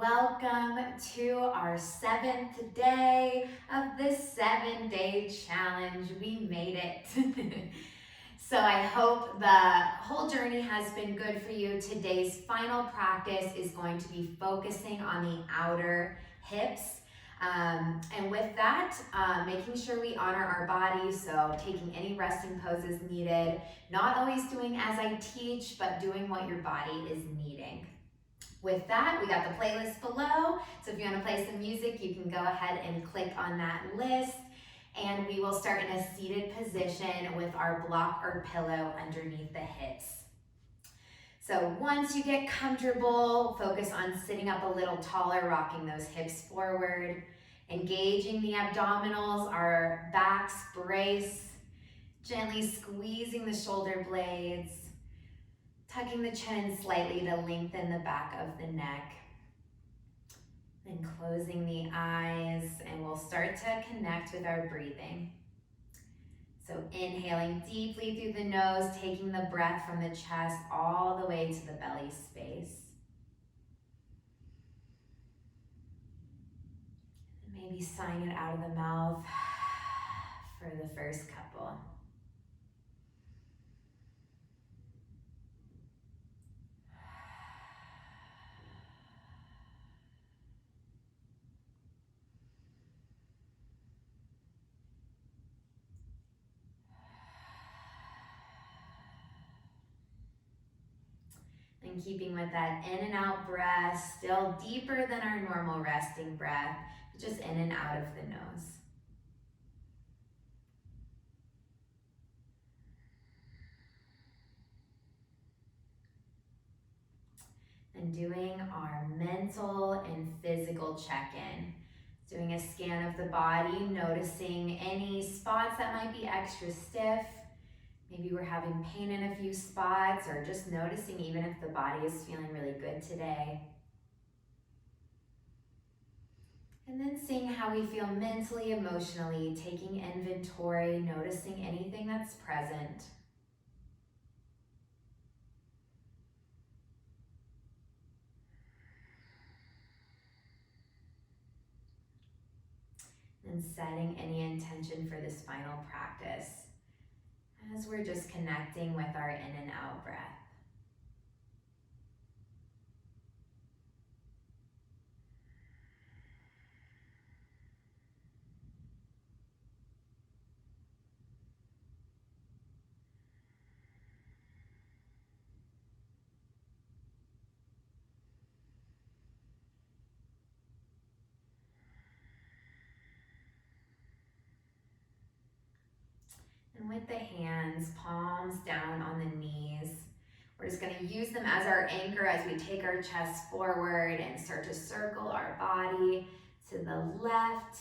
welcome to our 7th day of this 7-day challenge. We made it. So I hope the whole journey has been good for you. Today's final practice is going to be focusing on the outer hips. And with that, making sure we honor our body, so taking any resting poses needed, not always doing as I teach, but doing what your body is needing. With that, we got the playlist below, so if you want to play some music, you can go ahead and click on that list, and we will start in a seated position with our block or pillow underneath the hips. So once you get comfortable, focus on sitting up a little taller, rocking those hips forward, engaging the abdominals, our backs brace, gently squeezing the shoulder blades, tucking the chin in slightly to lengthen the back of the neck. Then closing the eyes, and we'll start to connect with our breathing. So inhaling deeply through the nose, taking the breath from the chest all the way to the belly space. Maybe sighing it out of the mouth for the first couple. And keeping with that in and out breath, still deeper than our normal resting breath, just in and out of the nose. And doing our mental and physical check-in. Doing a scan of the body, noticing any spots that might be extra stiff. Maybe we're having pain in a few spots, or just noticing even if the body is feeling really good today. And then seeing how we feel mentally, emotionally, taking inventory, noticing anything that's present. And setting any intention for this final practice as we're just connecting with our in and out breath. And with the hands, palms down on the knees, we're just going to use them as our anchor as we take our chest forward and start to circle our body to the left,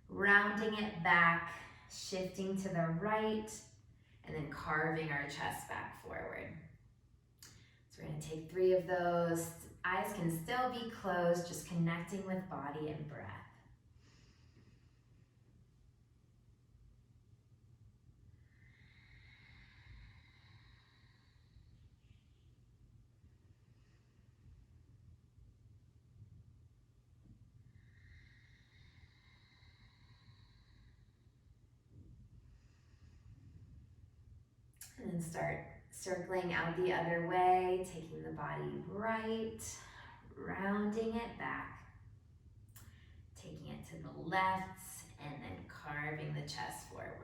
rounding it back, shifting to the right, and then carving our chest back forward. So we're going to take 3 of those. Eyes can still be closed, just connecting with body and breath. And then start circling out the other way, taking the body right, rounding it back, taking it to the left, and then carving the chest forward.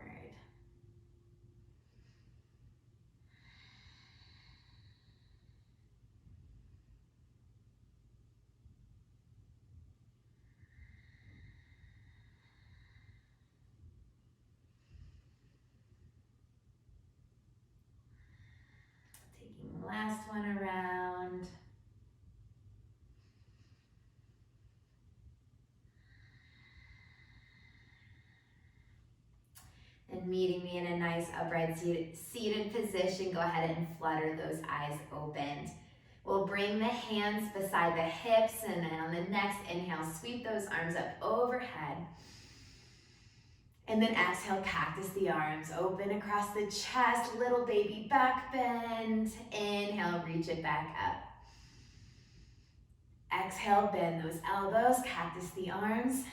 Taking the last one around. And meeting me in a nice upright seated position, go ahead and flutter those eyes open. We'll bring the hands beside the hips, and then on the next inhale, sweep those arms up overhead. And then exhale, cactus the arms, open across the chest, little baby back bend. Inhale, reach it back up. Exhale, bend those elbows, cactus the arms.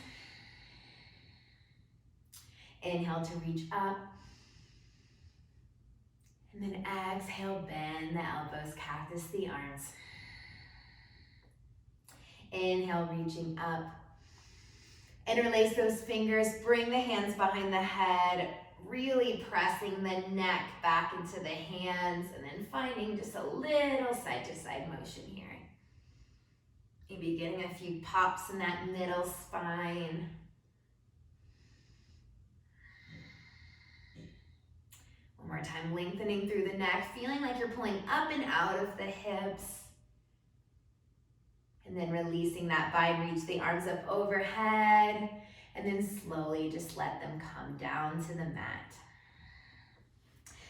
Inhale to reach up. And then exhale, bend the elbows, cactus the arms. Inhale, reaching up. Interlace those fingers, bring the hands behind the head, really pressing the neck back into the hands, and then finding just a little side-to-side motion here. Maybe getting a few pops in that middle spine. One more time, lengthening through the neck, feeling like you're pulling up and out of the hips. And then releasing that bind, reach the arms up overhead, and then slowly just let them come down to the mat.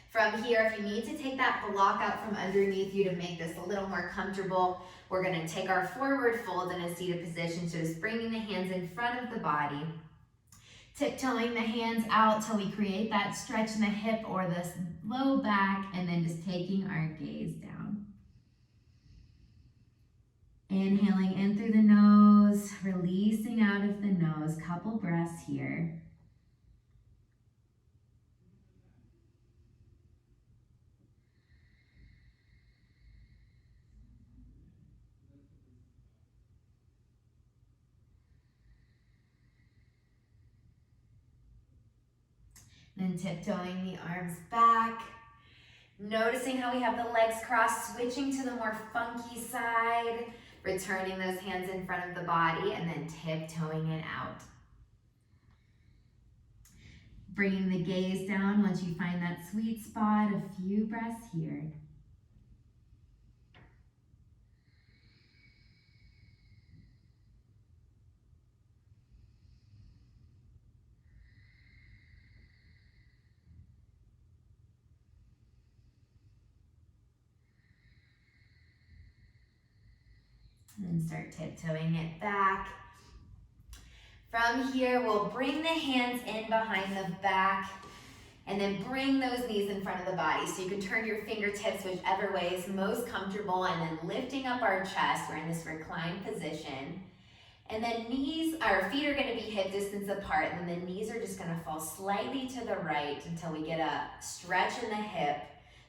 From here, if you need to take that block out from underneath you to make this a little more comfortable, we're gonna take our forward fold in a seated position, so just bringing the hands in front of the body, tiptoeing the hands out till we create that stretch in the hip or the low back, and then just taking our gaze down. Inhaling in through the nose, releasing out of the nose. Couple breaths here. Then tiptoeing the arms back. Noticing how we have the legs crossed, switching to the more funky side. Returning those hands in front of the body and then tiptoeing it out. Bringing the gaze down once you find that sweet spot. A few breaths here. And then start tiptoeing it back. From here, we'll bring the hands in behind the back and then bring those knees in front of the body. So you can turn your fingertips whichever way is most comfortable, and then lifting up our chest. We're in this reclined position. And then our feet are gonna be hip distance apart, and then the knees are just gonna fall slightly to the right until we get a stretch in the hip.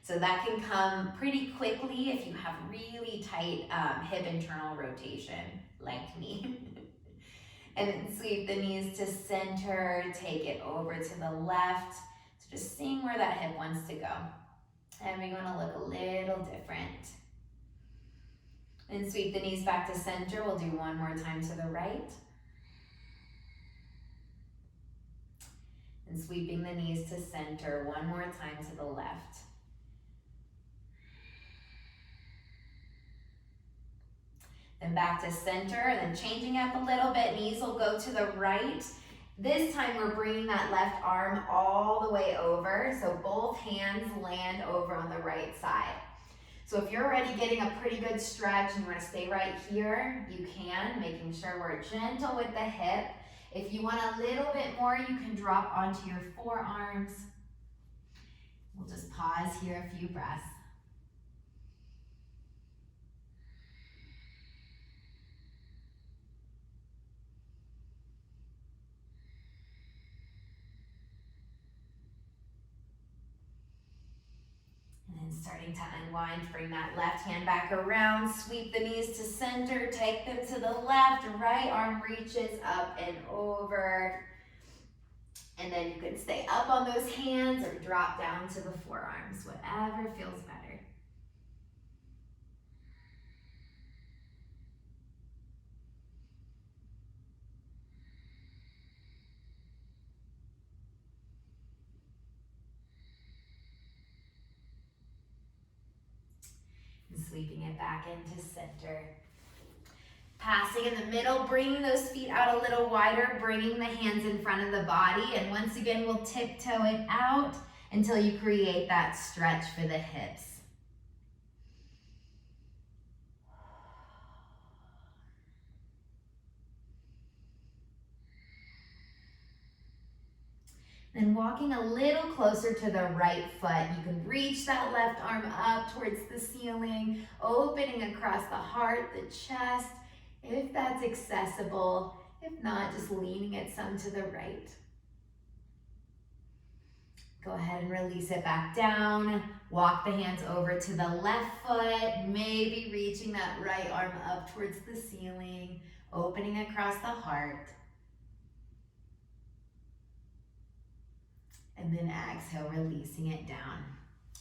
So that can come pretty quickly if you have really tight hip internal rotation, like me. And then sweep the knees to center, take it over to the left. So just seeing where that hip wants to go. And we're gonna look a little different. And sweep the knees back to center. We'll do one more time to the right. And sweeping the knees to center, one more time to the left. Then back to center, and then changing up a little bit, knees will go to the right. This time we're bringing that left arm all the way over, so both hands land over on the right side. So if you're already getting a pretty good stretch and you want to stay right here, you can, making sure we're gentle with the hip. If you want a little bit more, you can drop onto your forearms. We'll just pause here a few breaths. Starting to unwind, bring that left hand back around, sweep the knees to center, take them to the left, right arm reaches up and over. And then you can stay up on those hands or drop down to the forearms, whatever feels better. Sweeping it back into center. Passing in the middle, bringing those feet out a little wider, bringing the hands in front of the body, and once again, we'll tiptoe it out until you create that stretch for the hips. Then walking a little closer to the right foot, you can reach that left arm up towards the ceiling, opening across the heart, the chest, accessible. If not, just leaning it some to the right. Go ahead and release it back down. Walk the hands over to the left foot, maybe reaching that right arm up towards the ceiling, opening across the heart. And then exhale, releasing it down.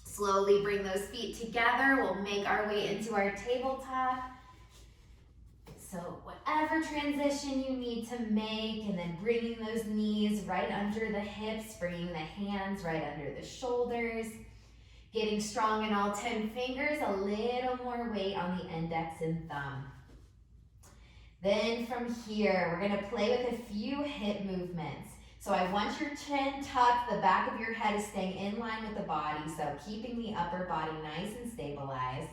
Slowly bring those feet together. We'll make our way into our tabletop. So whatever transition you need to make, and then bringing those knees right under the hips, bringing the hands right under the shoulders, getting strong in all 10 fingers, a little more weight on the index and thumb. Then from here, we're gonna play with a few hip movements. So I want your chin tucked, the back of your head is staying in line with the body, so keeping the upper body nice and stabilized.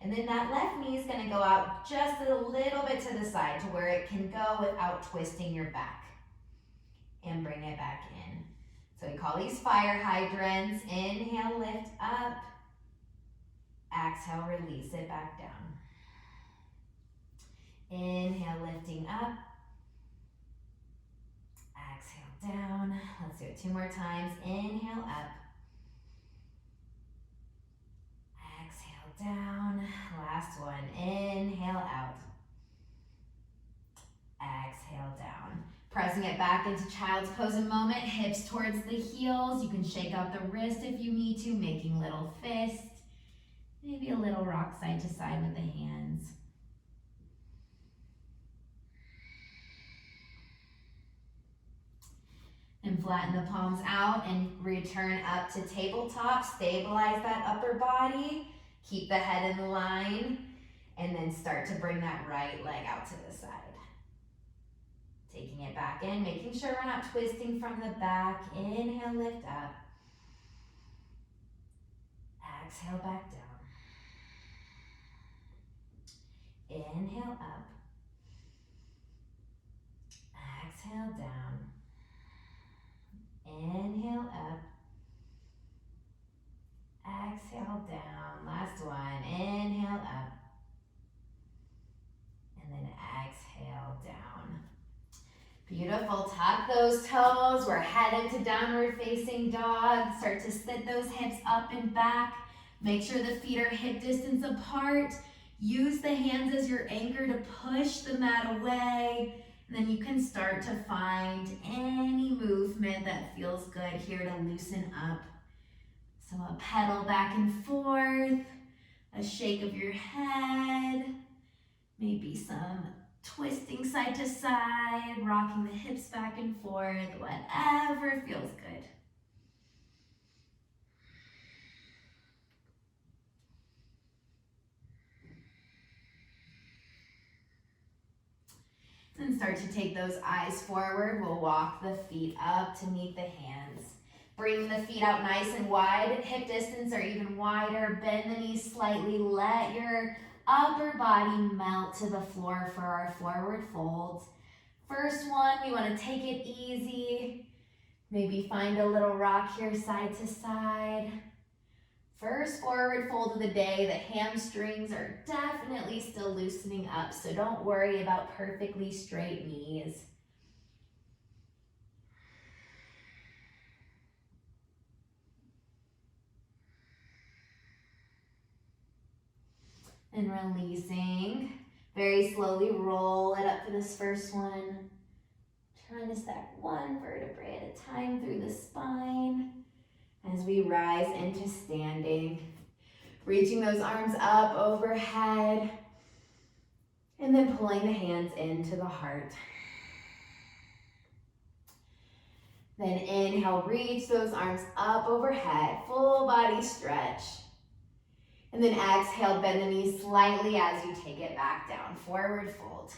And then that left knee is gonna go out just a little bit to the side to where it can go without twisting your back. And bring it back in. So we call these fire hydrants. Inhale, lift up. Exhale, release it back down. Inhale, lifting up. Exhale, down. Let's do it 2 more times. Inhale, up. Exhale, down. Last one. Inhale, out. Exhale, down. Pressing it back into child's pose a moment. Hips towards the heels. You can shake out the wrist if you need to, making little fists. Maybe a little rock side to side with the hands. And flatten the palms out and return up to tabletop. Stabilize that upper body. Keep the head in line. And then start to bring that right leg out to the side. Taking it back in, making sure we're not twisting from the back. Inhale, lift up. Exhale, back down. Inhale, up. Exhale, down. Inhale, up. Exhale, down. Last one. Inhale, up. And then exhale, down. Beautiful. Tuck those toes. We're headed to downward facing dog. Start to sit those hips up and back. Make sure the feet are hip distance apart. Use the hands as your anchor to push the mat away. And then you can start to find any movement that feels good here to loosen up. So a pedal back and forth, a shake of your head, maybe some twisting side to side, rocking the hips back and forth, whatever feels good. And start to take those eyes forward. We'll walk the feet up to meet the hands. Bring the feet out nice and wide, hip distance or even wider. Bend the knees slightly. Let your upper body melt to the floor for our forward folds. First one, we want to take it easy. Maybe find a little rock here side to side. First forward fold of the day, the hamstrings are definitely still loosening up, so don't worry about perfectly straight knees. And releasing, very slowly roll it up for this first one. Trying to stack one vertebrae at a time through the spine. As we rise into standing, reaching those arms up overhead, and then pulling the hands into the heart. Then inhale, reach those arms up overhead, full body stretch. And then exhale, bend the knees slightly as you take it back down, forward fold.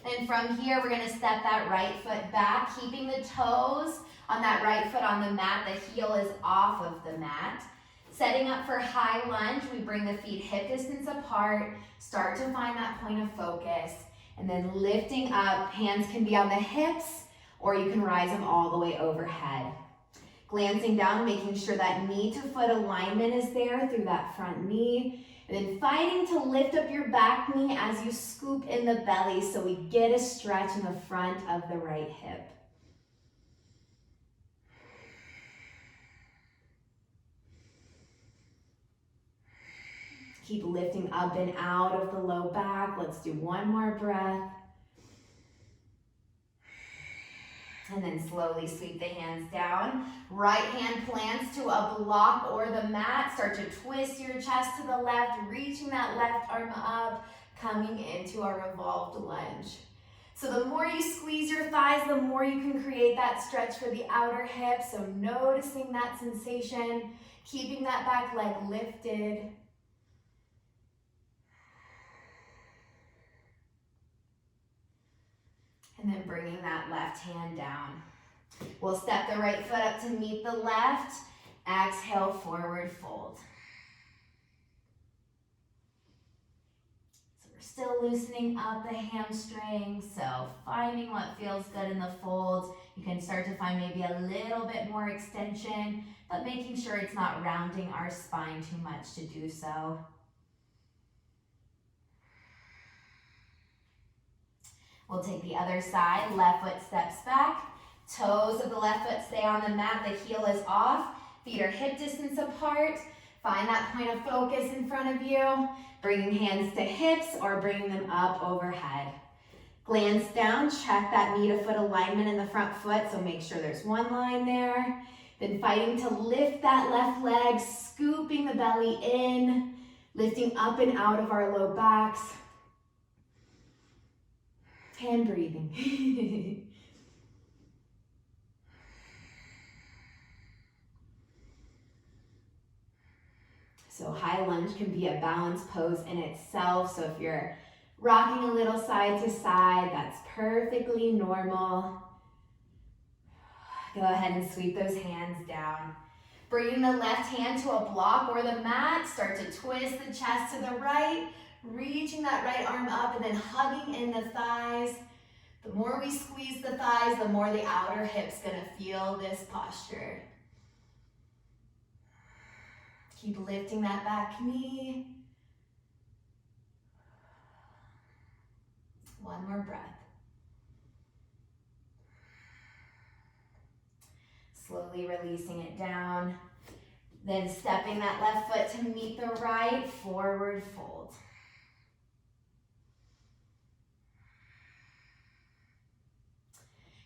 And from here, we're gonna step that right foot back, keeping the toes on that right foot on the mat. The heel is off of the mat. Setting up for high lunge, we bring the feet hip distance apart, start to find that point of focus, and then lifting up, hands can be on the hips, or you can rise them all the way overhead. Glancing down, making sure that knee to foot alignment is there through that front knee, And then fighting to lift up your back knee as you scoop in the belly so we get a stretch in the front of the right hip. Keep lifting up and out of the low back. Let's do one more breath. And then slowly sweep the hands down. Right hand plants to a block or the mat. Start to twist your chest to the left, reaching that left arm up, coming into our revolved lunge. So the more you squeeze your thighs, the more you can create that stretch for the outer hip. So noticing that sensation, keeping that back leg lifted. And then bringing that left hand down. We'll step the right foot up to meet the left. Exhale, forward fold. So we're still loosening up the hamstrings. So finding what feels good in the folds. You can start to find maybe a little bit more extension, but making sure it's not rounding our spine too much to do so. We'll take the other side, left foot steps back, toes of the left foot stay on the mat, the heel is off, feet are hip distance apart. Find that point of focus in front of you, bringing hands to hips or bringing them up overhead. Glance down, check that knee to foot alignment in the front foot, so make sure there's one line there. Then fighting to lift that left leg, scooping the belly in, lifting up and out of our low backs. And breathing. So high lunge can be a balanced pose in itself. So if you're rocking a little side to side, that's perfectly normal. Go ahead and sweep those hands down. Bringing the left hand to a block or the mat. Start to twist the chest to the right. Reaching that right arm up and then hugging in the thighs. The more we squeeze the thighs, the more the outer hip's gonna feel this posture. Keep lifting that back knee. One more breath. Slowly releasing it down. Then stepping that left foot to meet the right, forward fold.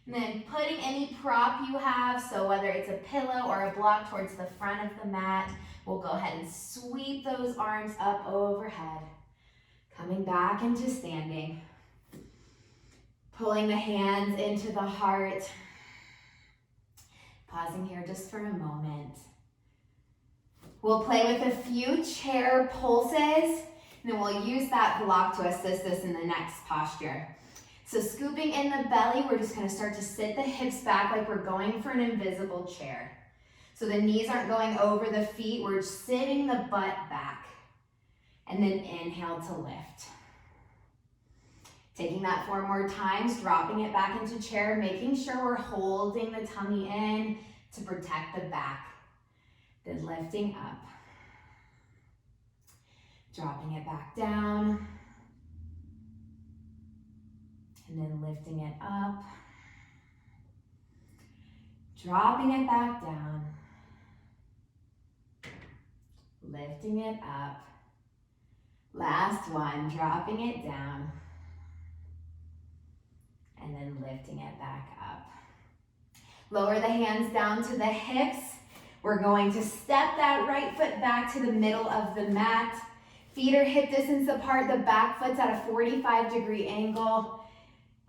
And then putting any prop you have, so whether it's a pillow or a block towards the front of the mat, we'll go ahead and sweep those arms up overhead. Coming back into standing. Pulling the hands into the heart. Pausing here just for a moment. We'll play with a few chair pulses, and then we'll use that block to assist us in the next posture. So scooping in the belly, we're just gonna start to sit the hips back like we're going for an invisible chair. So the knees aren't going over the feet, we're sitting the butt back. And then inhale to lift. Taking that 4 more times, dropping it back into chair, making sure we're holding the tummy in to protect the back. Then lifting up. Dropping it back down. And then lifting it up. Dropping it back down. Lifting it up. Last one, dropping it down. And then lifting it back up. Lower the hands down to the hips. We're going to step that right foot back to the middle of the mat. Feet are hip distance apart. The back foot's at a 45-degree angle.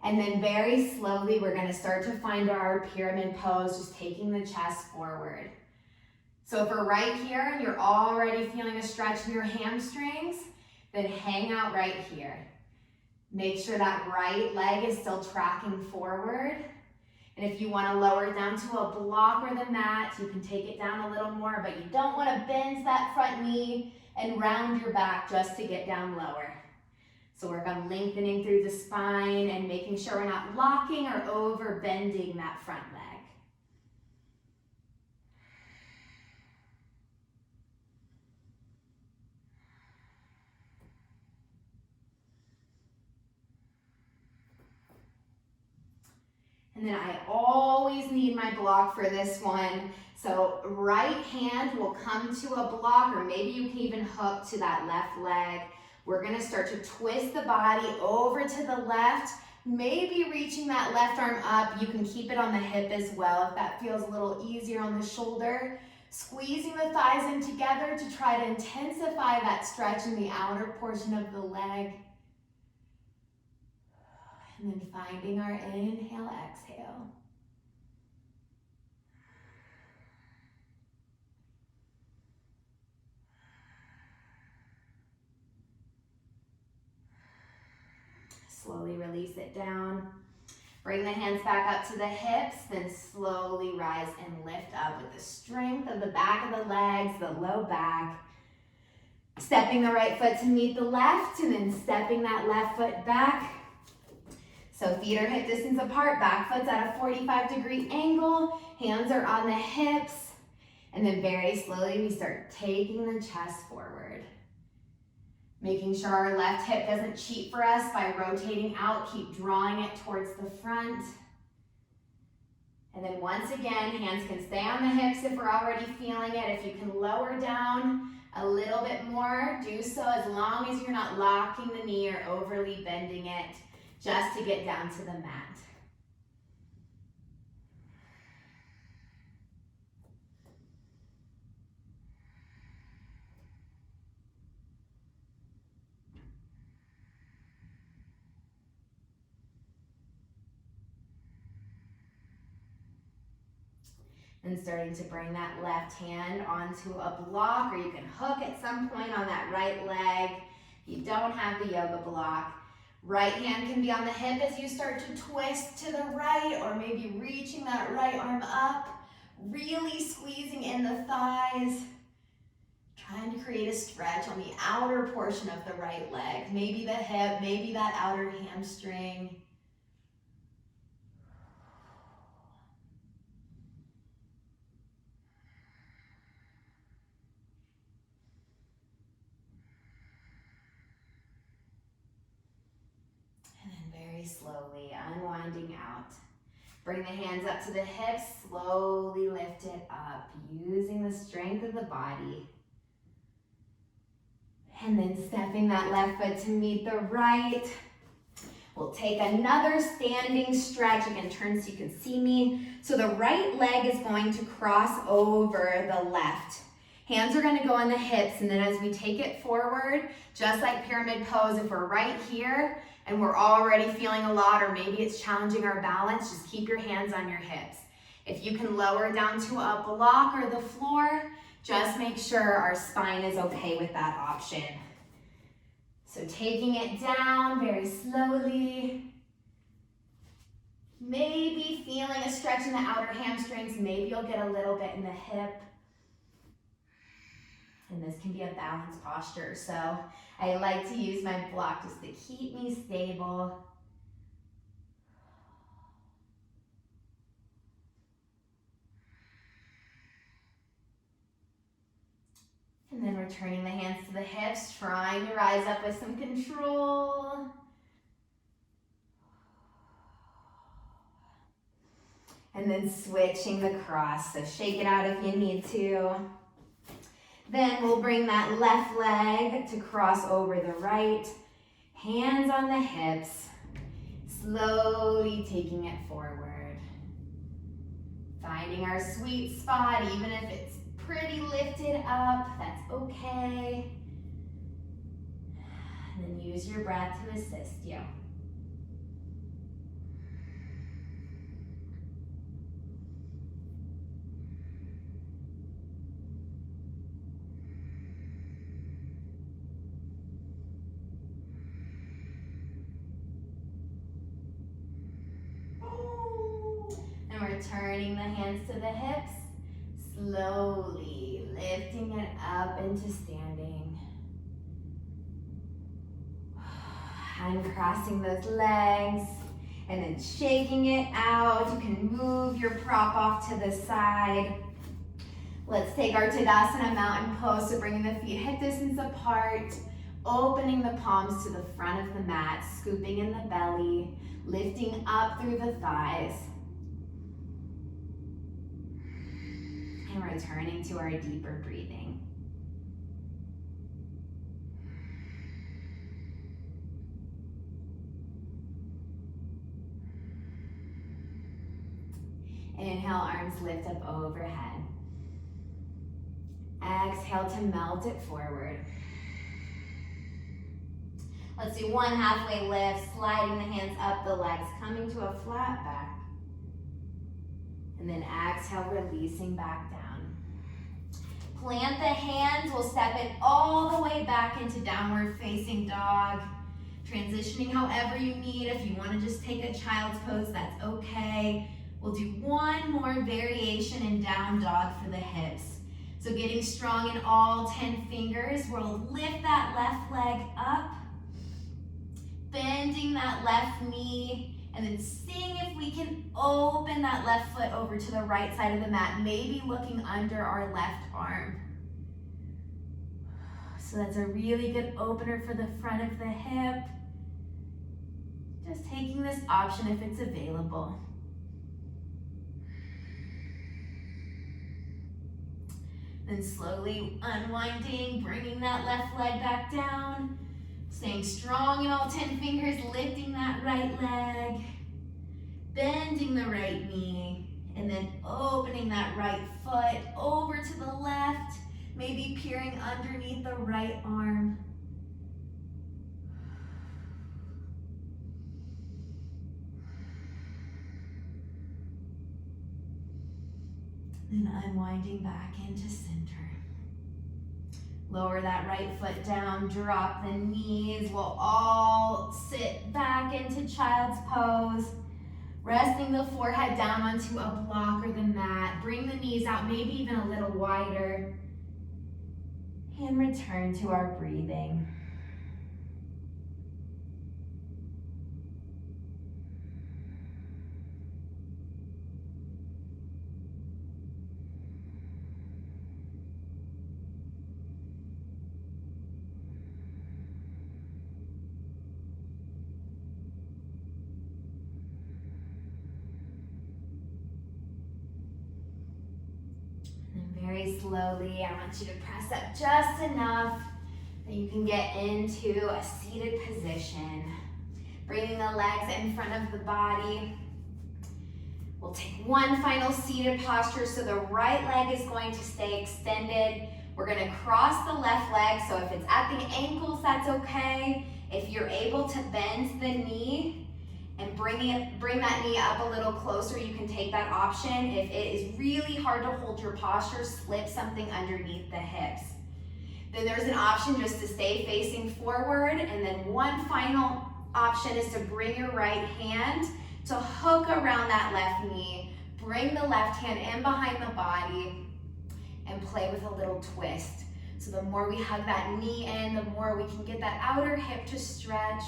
And then very slowly, we're gonna start to find our pyramid pose, just taking the chest forward. So if we're right here and you're already feeling a stretch in your hamstrings, then hang out right here. Make sure that right leg is still tracking forward. And if you wanna lower it down to a block or the mat, you can take it down a little more, but you don't wanna bend that front knee and round your back just to get down lower. So work on lengthening through the spine and making sure we're not locking or over bending that front leg. And then I always need my block for this one. So right hand will come to a block, or maybe you can even hook to that left leg. We're gonna start to twist the body over to the left, maybe reaching that left arm up. You can keep it on the hip as well if that feels a little easier on the shoulder. Squeezing the thighs in together to try to intensify that stretch in the outer portion of the leg. And then finding our inhale, exhale. Slowly release it down. Bring the hands back up to the hips, then slowly rise and lift up with the strength of the back of the legs, the low back. Stepping the right foot to meet the left, and then stepping that left foot back. So feet are hip distance apart, back foot's at a 45-degree angle, hands are on the hips, and then very slowly we start taking the chest forward. Making sure our left hip doesn't cheat for us by rotating out, keep drawing it towards the front. And then once again, hands can stay on the hips if we're already feeling it. If you can lower down a little bit more, do so as long as you're not locking the knee or overly bending it, just to get down to the mat. And starting to bring that left hand onto a block, or you can hook at some point on that right leg. If you don't have the yoga block, right hand can be on the hip as you start to twist to the right, or maybe reaching that right arm up, really squeezing in the thighs, trying to create a stretch on the outer portion of the right leg, maybe the hip, maybe that outer hamstring. Slowly unwinding out. Bring the hands up to the hips, slowly lift it up, using the strength of the body. And then stepping that left foot to meet the right. We'll take another standing stretch. Again, turn so you can see me. So the right leg is going to cross over the left. Hands are going to go on the hips, and then as we take it forward, just like pyramid pose, if we're right here and we're already feeling a lot, or maybe it's challenging our balance, just keep your hands on your hips. If you can lower down to a block or the floor, just make sure our spine is okay with that option. So taking it down very slowly. Maybe feeling a stretch in the outer hamstrings. Maybe you'll get a little bit in the hip. And this can be a balanced posture. So I like to use my block just to keep me stable. And then returning the hands to the hips, trying to rise up with some control. And then switching the cross, so shake it out if you need to. Then we'll bring that left leg to cross over the right. Hands on the hips, slowly taking it forward. Finding our sweet spot, even if it's pretty lifted up, that's okay. And then use your breath to assist you. And returning the hands to the hips, slowly lifting it up into standing. Uncrossing those legs and then shaking it out. You can move your prop off to the side. Let's take our Tadasana mountain pose, so bringing the feet hip distance apart, opening the palms to the front of the mat, scooping in the belly, lifting up through the thighs. and returning to our deeper breathing. Inhale, arms lift up overhead. Exhale to melt it forward. Let's do one halfway lift, sliding the hands up the legs, coming to a flat back. And then exhale, releasing back down. Plant the hands, we'll step it all the way back into downward facing dog. Transitioning however you need. If you want to just take a child's pose, that's okay. We'll do one more variation in down dog for the hips. So getting strong in all 10 fingers, we'll lift that left leg up, bending that left knee, and then seeing if we can open that left foot over to the right side of the mat, maybe looking under our left arm. So that's a really good opener for the front of the hip. Just taking this option if it's available. Then slowly unwinding, bringing that left leg back down. Staying strong in all 10 fingers, lifting that right leg. Bending the right knee. And then opening that right foot over to the left. Maybe peering underneath the right arm. Then unwinding back into center. Lower that right foot down, drop the knees. We'll all sit back into child's pose. Resting the forehead down onto a block or the mat. Bring the knees out, maybe even a little wider. And return to our breathing. Very slowly, I want you to press up just enough that you can get into a seated position. Bringing the legs in front of the body. We'll take one final seated posture, so the right leg is going to stay extended. We're going to cross the left leg, so if it's at the ankles, that's okay. If you're able to bend the knee, and bring that knee up a little closer, you can take that option. If it is really hard to hold your posture, slip something underneath the hips. Then there's an option just to stay facing forward, and then one final option is to bring your right hand to hook around that left knee. Bring the left hand in behind the body and play with a little twist. So the more we hug that knee in, the more we can get that outer hip to stretch.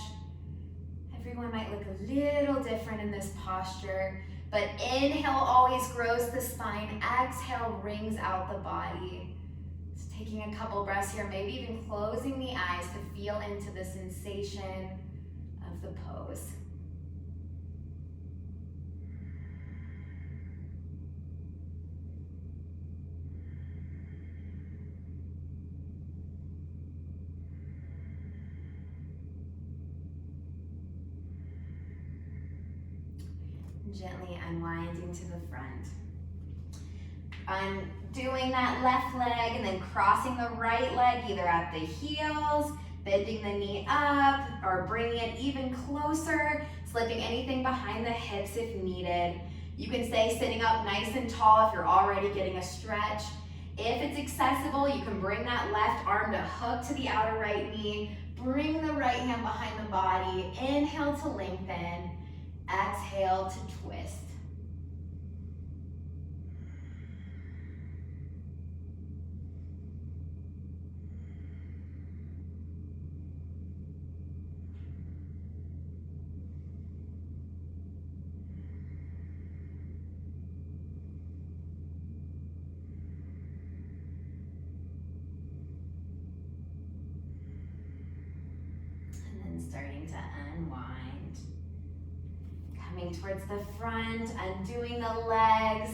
Everyone might look a little different in this posture, but inhale always grows the spine. Exhale brings out the body. Just taking a couple breaths here, maybe even closing the eyes to feel into the sensation of the pose. Gently unwinding to the front. Undoing that left leg and then crossing the right leg either at the heels, bending the knee up, or bringing it even closer, slipping anything behind the hips if needed. You can stay sitting up nice and tall if you're already getting a stretch. If it's accessible, you can bring that left arm to hook to the outer right knee, bring the right hand behind the body, inhale to lengthen. Exhale to twist. And then starting to unwind. Coming towards the front, undoing the legs,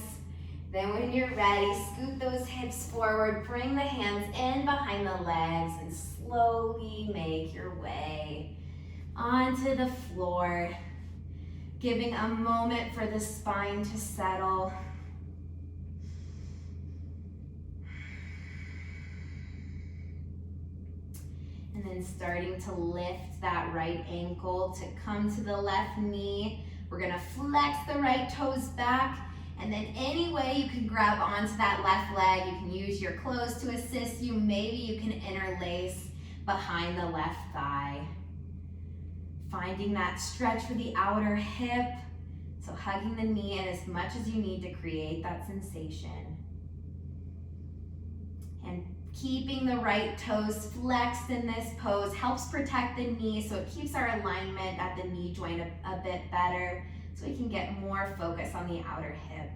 Then when you're ready, scoot those hips forward, bring the hands in behind the legs, and slowly make your way onto the floor, giving a moment for the spine to settle. And then starting to lift that right ankle to come to the left knee. We're gonna flex the right toes back, and then any way you can grab onto that left leg. You can use your clothes to assist you. Maybe you can interlace behind the left thigh. Finding that stretch for the outer hip. So hugging the knee in as much as you need to create that sensation. And keeping the right toes flexed in this pose helps protect the knee, so it keeps our alignment at the knee joint a bit better, so we can get more focus on the outer hip.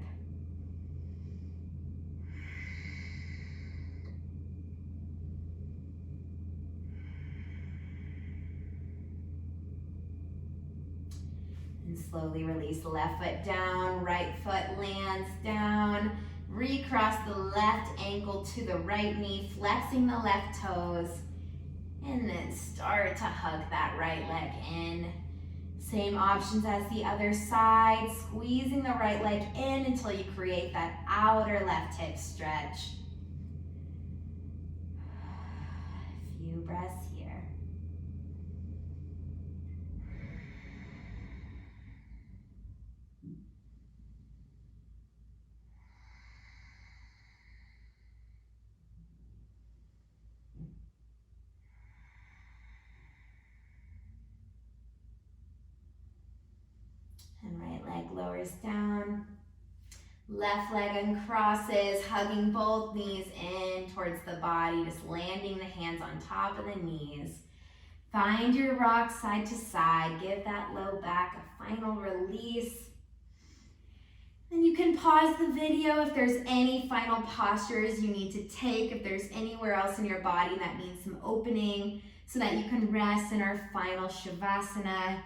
And slowly release the left foot down, right foot lands down. Recross the left ankle to the right knee, flexing the left toes. And then start to hug that right leg in. Same options as the other side, squeezing the right leg in until you create that outer left hip stretch. A few breaths here. And right leg lowers down. Left leg uncrosses, hugging both knees in towards the body, just landing the hands on top of the knees. Find your rock side to side. Give that low back a final release. Then you can pause the video if there's any final postures you need to take, if there's anywhere else in your body that needs some opening, so that you can rest in our final Shavasana.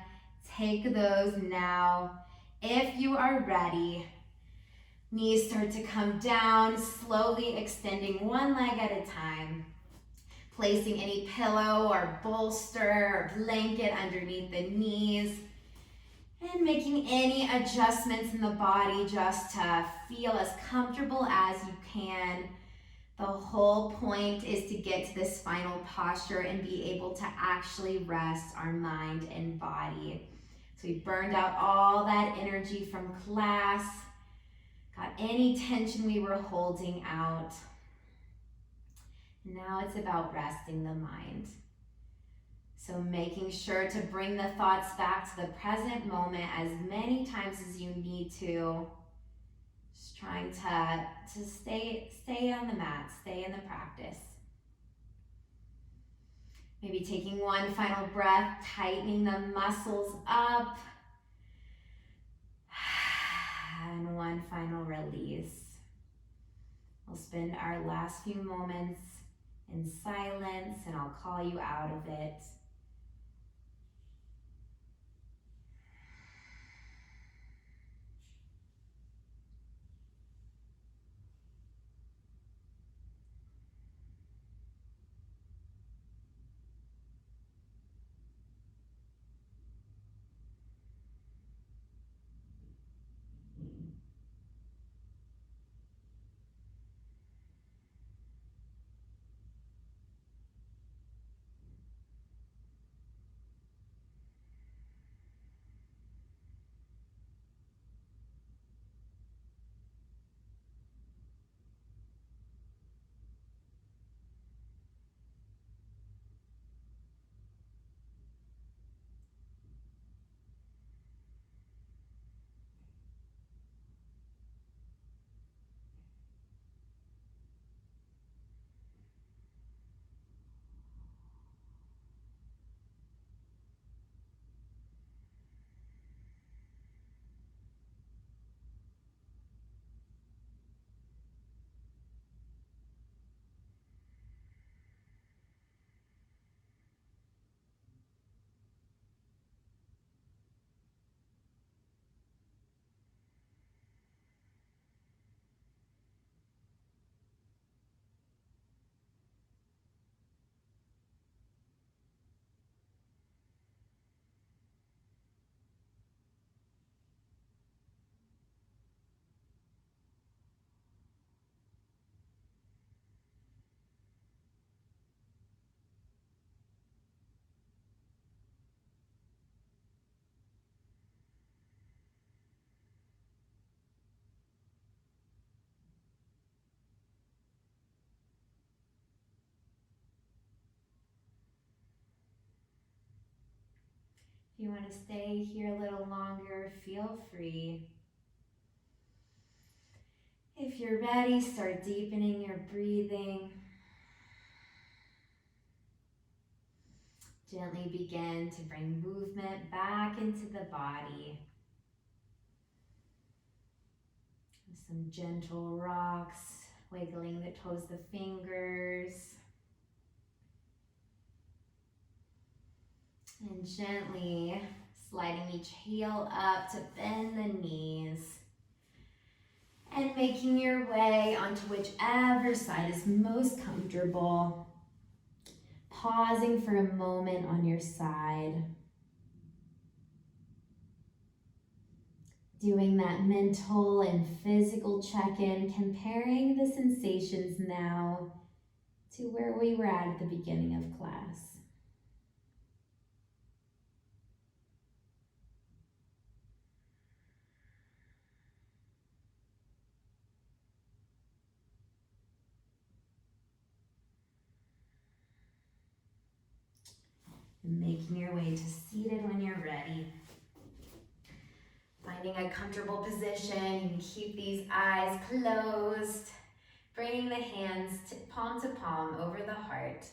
Take those now. If you are ready, knees start to come down, slowly extending one leg at a time. Placing any pillow or bolster or blanket underneath the knees. And making any adjustments in the body just to feel as comfortable as you can. The whole point is to get to this final posture and be able to actually rest our mind and body. So we burned out all that energy from class, got any tension we were holding out. Now it's about resting the mind. So making sure to bring the thoughts back to the present moment as many times as you need to. Just trying to stay on the mat, stay in the practice. Maybe taking one final breath, tightening the muscles up. And one final release. We'll spend our last few moments in silence, and I'll call you out of it. you want to stay here a little longer, feel free. If you're ready, start deepening your breathing. Gently begin to bring movement back into the body. Some gentle rocks, wiggling the toes, the fingers. And gently sliding each heel up to bend the knees. And making your way onto whichever side is most comfortable. Pausing for a moment on your side. Doing that mental and physical check-in, comparing the sensations now to where we were at the beginning of class. And making your way to seated when you're ready. Finding a comfortable position, you can keep these eyes closed. Bringing the hands palm to palm over the heart.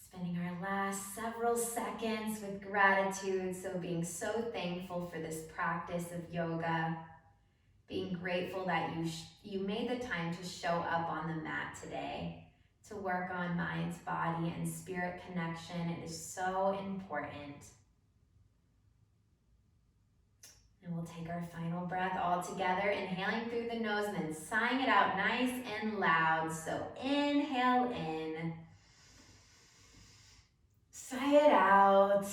Spending our last several seconds with gratitude, so being so thankful for this practice of yoga. Being grateful that you made the time to show up on the mat today to work on mind, body, and spirit connection. It is so important. And we'll take our final breath all together, inhaling through the nose and then sighing it out nice and loud. So inhale in, sigh it out.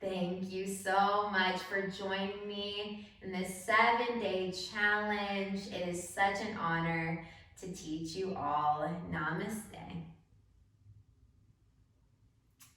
Thank you so much for joining me in this 7-day challenge. It is such an honor to teach you all. Namaste.